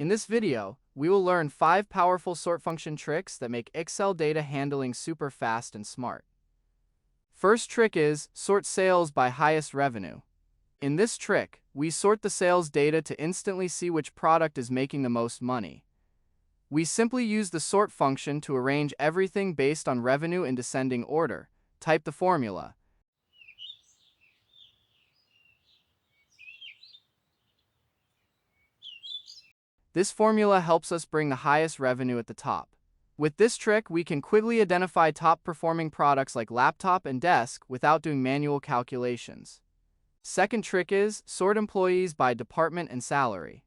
In this video, we will learn 5 powerful sort function tricks that make Excel data handling super fast and smart. First trick is sort sales by highest revenue. In this trick, we sort the sales data to instantly see which product is making the most money. We simply use the sort function to arrange everything based on revenue in descending order. Type the formula. This formula helps us bring the highest revenue at the top. With this trick, we can quickly identify top-performing products like laptop and desk without doing manual calculations. Second trick is sort employees by department and salary.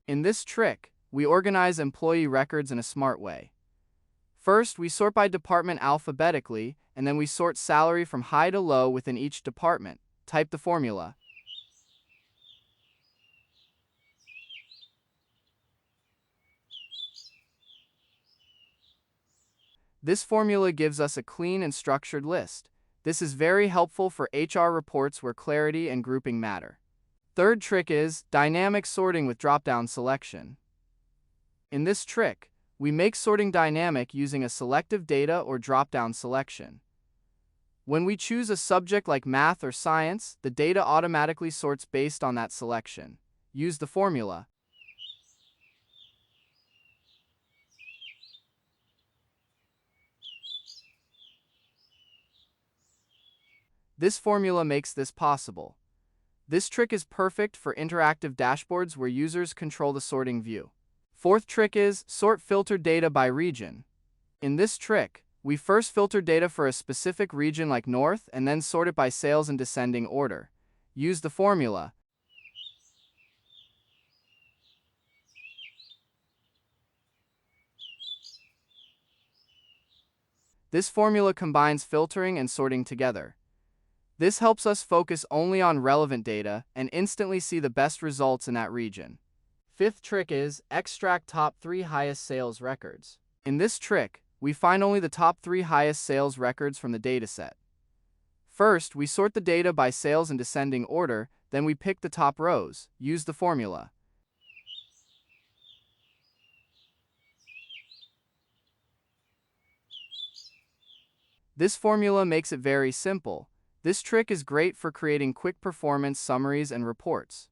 In this trick, we organize employee records in a smart way. First, we sort by department alphabetically, and then we sort salary from high to low within each department. Type the formula. This formula gives us a clean and structured list. This is very helpful for HR reports where clarity and grouping matter. Third trick is dynamic sorting with dropdown selection. In this trick, we make sorting dynamic using a selective data or dropdown selection. When we choose a subject like math or science, the data automatically sorts based on that selection. Use the formula. This formula makes this possible. This trick is perfect for interactive dashboards where users control the sorting view. Fourth trick is sort filtered data by region. In this trick, we first filter data for a specific region like North and then sort it by sales in descending order. Use the formula. This formula combines filtering and sorting together. This helps us focus only on relevant data and instantly see the best results in that region. Fifth trick is extract top 3 highest sales records. In this trick, we find only the top 3 highest sales records from the dataset. First, we sort the data by sales in descending order, then we pick the top rows. Use the formula. This formula makes it very simple. This trick is great for creating quick performance summaries and reports.